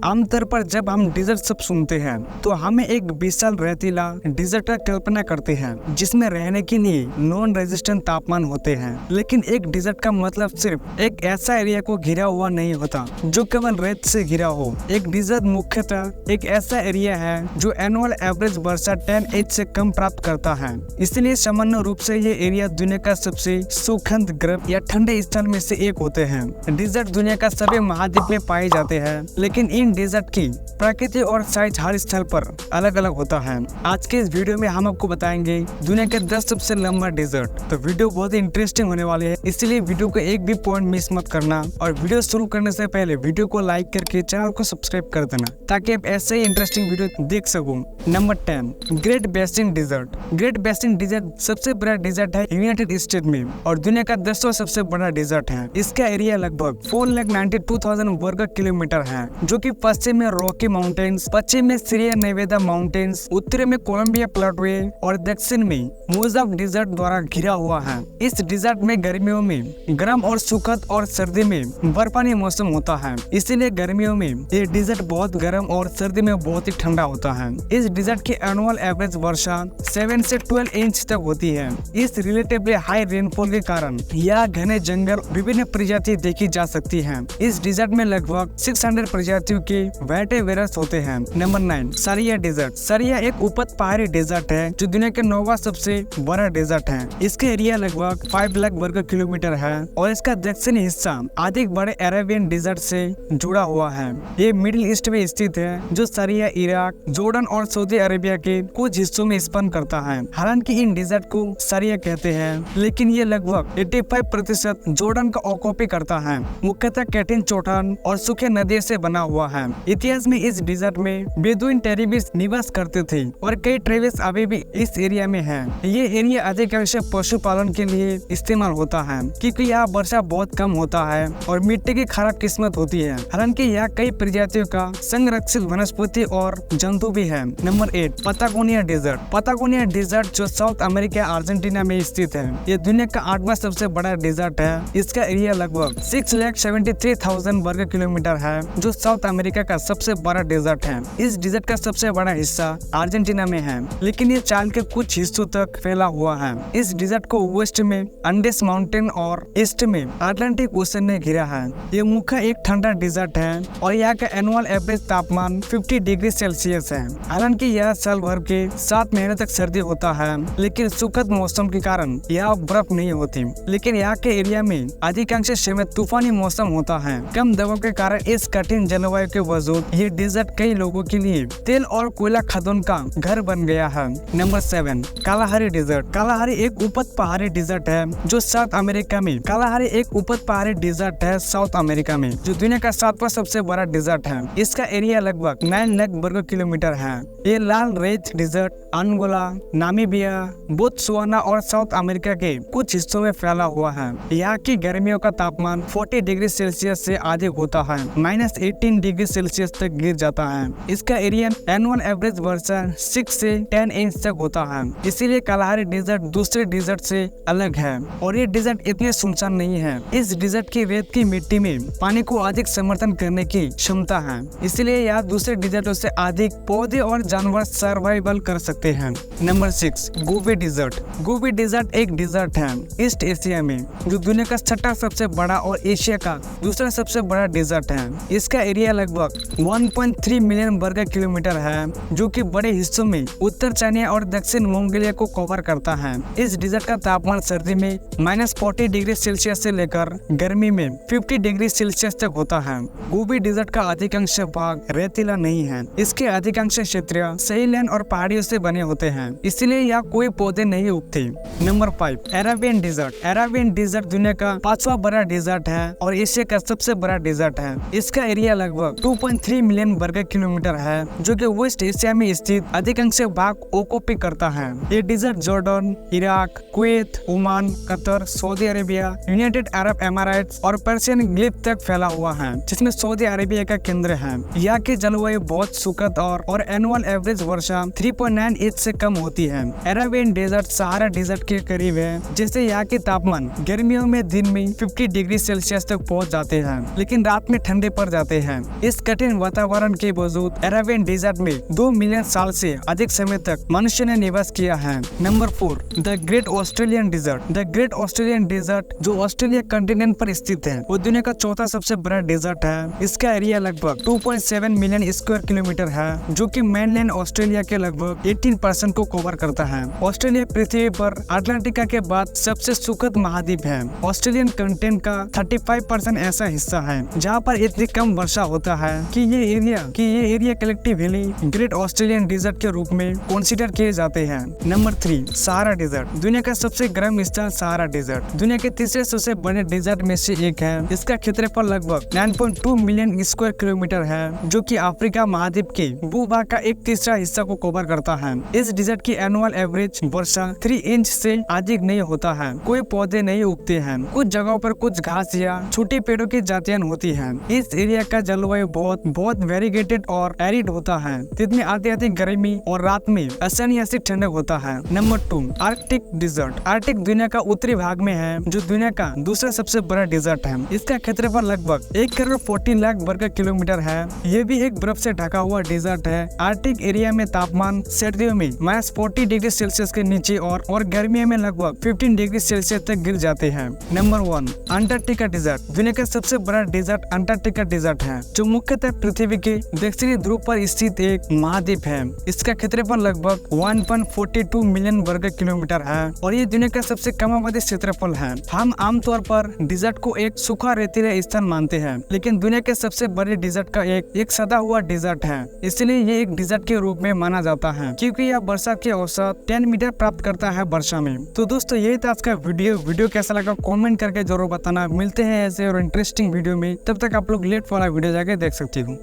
आमतौर पर जब हम डिजर्ट शब्द सुनते हैं तो हमें एक विशाल रेतीला डिजर्ट का कल्पना करते हैं जिसमें रहने के लिए नॉन रेजिस्टेंट तापमान होते हैं। लेकिन एक डिजर्ट का मतलब सिर्फ एक ऐसा एरिया को घिरा हुआ नहीं होता जो केवल रेत से घिरा हो। एक डिजर्ट मुख्यतः एक ऐसा एरिया है जो एनुअल एवरेज वर्षा 10 इंच से कम प्राप्त करता है। इसलिए सामान्य रूप से ये एरिया दुनिया का सबसे सुखद गर्म या ठंडे स्थल में से एक होते हैं। डिजर्ट दुनिया का सभी महाद्वीप में पाए जाते हैं, लेकिन इन डिजर्ट की प्रकृति और साइज हर स्थल पर अलग अलग होता है। आज के इस वीडियो में हम आपको बताएंगे दुनिया के 10 सबसे लंबा डिजर्ट। तो वीडियो बहुत ही इंटरेस्टिंग होने वाली है, इसलिए वीडियो को एक भी पॉइंट मिस मत करना और वीडियो शुरू करने से पहले वीडियो को लाइक करके चैनल को सब्सक्राइब कर देना ताकि आप ऐसे ही इंटरेस्टिंग वीडियो देख सको। Number 10, Great Basin Desert. Great Basin Desert सबसे बड़ा डिजर्ट है यूनाइटेड स्टेट में और दुनिया का 10वां सबसे बड़ा डिजर्ट है। इसका एरिया लगभग 492,000 वर्ग किलोमीटर है, जो कि पश्चिम में रॉकी माउंटेन्स, पश्चिम में सीरिया नेवेदा माउंटेन्स, उत्तर में कोलंबिया प्लेटवे और दक्षिण में मोजाव डिजर्ट द्वारा घिरा हुआ है। इस डिजर्ट में गर्मियों में गर्म और सुखद और सर्दी में बर्फानी मौसम होता है, इसीलिए गर्मियों में ये डिजर्ट बहुत गर्म और सर्दी में बहुत ही ठंडा होता है। इस डिजर्ट की एनुअल एवरेज वर्षा 7 से 12 इंच तक होती है। इस रिलेटिवली हाई रेनफॉल के कारण यह घने जंगल विभिन्न प्रजाति देखी जा सकती है। इस डिजर्ट में लगभग 600 प्रजातियों के वेटेवेरस होते हैं। नंबर 9, सरिया डिजर्ट। सरिया एक उपत पहाड़ी डिजर्ट है जो दुनिया के 9वां सबसे बड़ा डिजर्ट है। इसका एरिया लगभग 5 लाख वर्ग किलोमीटर है और इसका दक्षिणी हिस्सा अधिक बड़े अरेबियन डिजर्ट से जुड़ा हुआ है। ये मिडिल ईस्ट में स्थित है, जो सरिया इराक, जॉर्डन और सऊदी अरेबिया के कुछ हिस्सों में स्पन करता है। हालांकि इन डिजर्ट को सरिया कहते हैं, लेकिन ये लगभग 85% जॉर्डन का ऑक्यूपाई करता है। मुख्यतः कठिन चट्टान और सूखे नदी से बना हुआ है। इतिहास में इस डिजर्ट में बेदुइन ट्राइब्स निवास करते थे और कई ट्राइब्स अभी भी इस एरिया में है। ये एरिया अधिकांश पशुपालन के लिए इस्तेमाल होता है क्योंकि यहाँ वर्षा बहुत कम होता है और मिट्टी की खराब किस्मत होती है। हालांकि यहाँ कई प्रजातियों का संरक्षित वनस्पति और जंतु भी है। Number 8, Patagonia desert. Patagonia desert जो साउथ अमेरिका अर्जेंटीना में स्थित है, ये दुनिया का 8वां सबसे बड़ा डिजर्ट है। इसका एरिया लगभग 6,73,000 वर्ग किलोमीटर है, जो साउथ अमेरिका का सबसे बड़ा डिजर्ट है। इस डिजर्ट का सबसे बड़ा हिस्सा अर्जेंटीना में है, लेकिन ये चाल के कुछ हिस्सों तक फैला हुआ है। इस डिजर्ट को वेस्ट में अंडेस माउंटेन और ईस्ट में अटलांटिक ओशन ने घिरा है। ये मुख्य एक ठंडा डिजर्ट है और यहाँ का एनुअल एवरेज तापमान 50 डिग्री सेल्सियस है। हालांकि यह साल भर के 7 महीने तक सर्दी होता है, लेकिन सुखद मौसम के कारण यहाँ बर्फ नहीं होती। लेकिन यहाँ के एरिया में अधिकांश समय तूफानी मौसम होता है। कम दबाव के कारण इस कठिन जलवायु के वजूद ये डिजर्ट कई लोगों के लिए तेल और कोयला खदान का घर बन गया है। Number 7, Kalahari dessert. कालाहारी एक उपत पहाड़ी डिजर्ट है जो साउथ अमेरिका में कालाहारी एक उपत पहाड़ी डिजर्ट है साउथ अमेरिका में, जो दुनिया का 7वां सबसे बड़ा डिजर्ट है। इसका एरिया लगभग 9 लाख वर्ग किलोमीटर है। ये लाल रेत डिजर्ट अंगोला, नामीबिया, बोत्सवाना और साउथ अमेरिका के कुछ हिस्सों में फैला हुआ है। यहाँ की गर्मियों का तापमान 40 डिग्री सेल्सियस से अधिक होता है, -18 डिग्री सेल्सियस तक गिर जाता है। इसका एरिया एनुअल एवरेज वर्षा 6 से 10 इंच तक होता है। इसीलिए कालाहारी डिजर्ट दूसरे डिजर्ट से अलग है और ये डिजर्ट इतने सुनसान नहीं है। इस डिजर्ट की रेत की मिट्टी में पानी को अधिक समर्थन करने की क्षमता है, इसलिए यहाँ दूसरे डिजर्टों से अधिक पौधे और जानवर सर्वाइवल कर सकते हैं। नंबर 6, गोबी डिजर्ट। गोबी डिजर्ट एक डिजर्ट है ईस्ट एशिया में, जो दुनिया का 6वां सबसे बड़ा और एशिया का दूसरा सबसे बड़ा डिजर्ट है। इसका एरिया लगभग 1.3 मिलियन वर्ग किलोमीटर है, जो कि बड़े हिस्सों में उत्तर चाइना और दक्षिण मंगोलिया को कवर करता है। इस डिजर्ट का तापमान सर्दी में -40 डिग्री सेल्सियस से लेकर गर्मी में 50 डिग्री सेल्सियस तक होता है। गोबी डिजर्ट का अधिकांश भाग रेतीला नहीं है। इसके अधिकांश क्षेत्र सहीलैंड और पहाड़ियों से बने होते हैं, इसलिए यहाँ कोई पौधे नहीं उगते। Number 5, Arabian Desert. Arabian Desert दुनिया का 5वां बड़ा डिजर्ट है और एशिया का सबसे बड़ा डिजर्ट है। इसका एरिया लगभग 2.3 मिलियन वर्ग किलोमीटर है, जो कि वेस्ट एशिया में स्थित अधिकांश भाग ऑक्यूपाई करता है। ये desert Jordan, Iraq, Kuwait, Oman, Qatar, Saudi Arabia, United Arab Emirates और पर्शियन गल्फ तक फैला हुआ है, जिसमें सऊदी अरेबिया का केंद्र है। यहाँ की जलवायु बहुत सुखद और एनुअल एवरेज वर्षा 3.9 इंच से कम होती है। अरेबियन डेजर्ट सहारा डेजर्ट के करीब है, जिससे यहाँ के तापमान गर्मियों में दिन में 50 डिग्री सेल्सियस तक पहुँच जाते हैं, लेकिन रात में ठंडे पड़ जाते हैं। इस कठिन वातावरण के बावजूद अरेबियन डेजर्ट में 2 मिलियन साल से अधिक समय तक मनुष्य ने निवास किया है। Number 4, the Great Australian Desert. The Great Australian Desert जो ऑस्ट्रेलिया कंटिनेंट पर स्थित है वो दुनिया का चौथा सबसे बड़ा डेजर्ट है। इसका एरिया लगभग 2.7 मिलियन स्क्वायर किलोमीटर है, जो कि मेनलैंड ऑस्ट्रेलिया के लगभग 18% को कवर करता है। ऑस्ट्रेलिया पृथ्वी पर अटलांटिका के बाद सबसे सुखद महाद्वीप है। ऑस्ट्रेलियन कंटेंट का 35% ऐसा हिस्सा है जहाँ पर इतनी कम वर्षा होता है कि ये area collectively Great Australian Desert के रूप में कंसीडर किए जाते हैं। Number 3, Sahara Desert. दुनिया का सबसे गर्म स्थल सहारा डेजर्ट दुनिया के तीसरे सबसे बड़े डेजर्ट में से एक है। इसका क्षेत्रफल लगभग 9.2 मिलियन स्क्वायर किलोमीटर है, जो कि अफ्रीका महाद्वीप के भूभाग का 1/3 हिस्सा को कवर करता है। इस डेजर्ट की एनुअल एवरेज वर्षा 3 इंच से अधिक नहीं होता है। कोई पौधे नहीं उगते हैं। कुछ जगहों पर कुछ घास या छोटे पेड़ों की जातियां होती हैं। इस एरिया का जलवायु बहुत वेरीगेटेड और एरिड होता है, जिसमें अत्यधिक गर्मी और रात में असहनीय ठंडक होता है। Number 2, Arctic desert. आर्कटिक दुनिया का उत्तरी भाग में है, जो दुनिया का दूसरा सबसे बड़ा डेजर्ट है। इसका क्षेत्रफल लगभग 1,40,00,000 वर्ग किलोमीटर है। ये भी एक बर्फ से ढका हुआ डेजर्ट है। आर्कटिक एरिया में तापमान सर्दियों में -40 डिग्री सेल्सियस के नीचे और गर्मियों में लगभग 15 डिग्री सेल्सियस तक गिर जाते हैं। Number 1, Antarctica desert. दुनिया का सबसे बड़ा डेजर्ट अंटार्कटिका डेजर्ट है, जो मुख्यतः पृथ्वी के दक्षिणी ध्रुव पर स्थित एक महाद्वीप है। इसका क्षेत्रफल लगभग 1.42 मिलियन वर्ग किलोमीटर है और ये दुनिया का सबसे कम आबादी क्षेत्रफल है। हम आमतौर पर डेजर्ट को एक सूखा रेतीला स्थान मानते हैं, लेकिन दुनिया के सबसे बड़े डेजर्ट का एक सदा हुआ डेजर्ट है। इसलिए ये एक डेजर्ट के रूप में माना जाता है, क्योंकि यह वर्षा के औसत 10 मीटर प्राप्त करता है वर्षा में। तो दोस्तों, यही था आज का वीडियो कैसा लगा कमेंट करके जरूर बताना। मिलते हैं ऐसे और इंटरेस्टिंग वीडियो में, तब तक आप लोग लेट वाला वीडियो जाके देख सकते हो।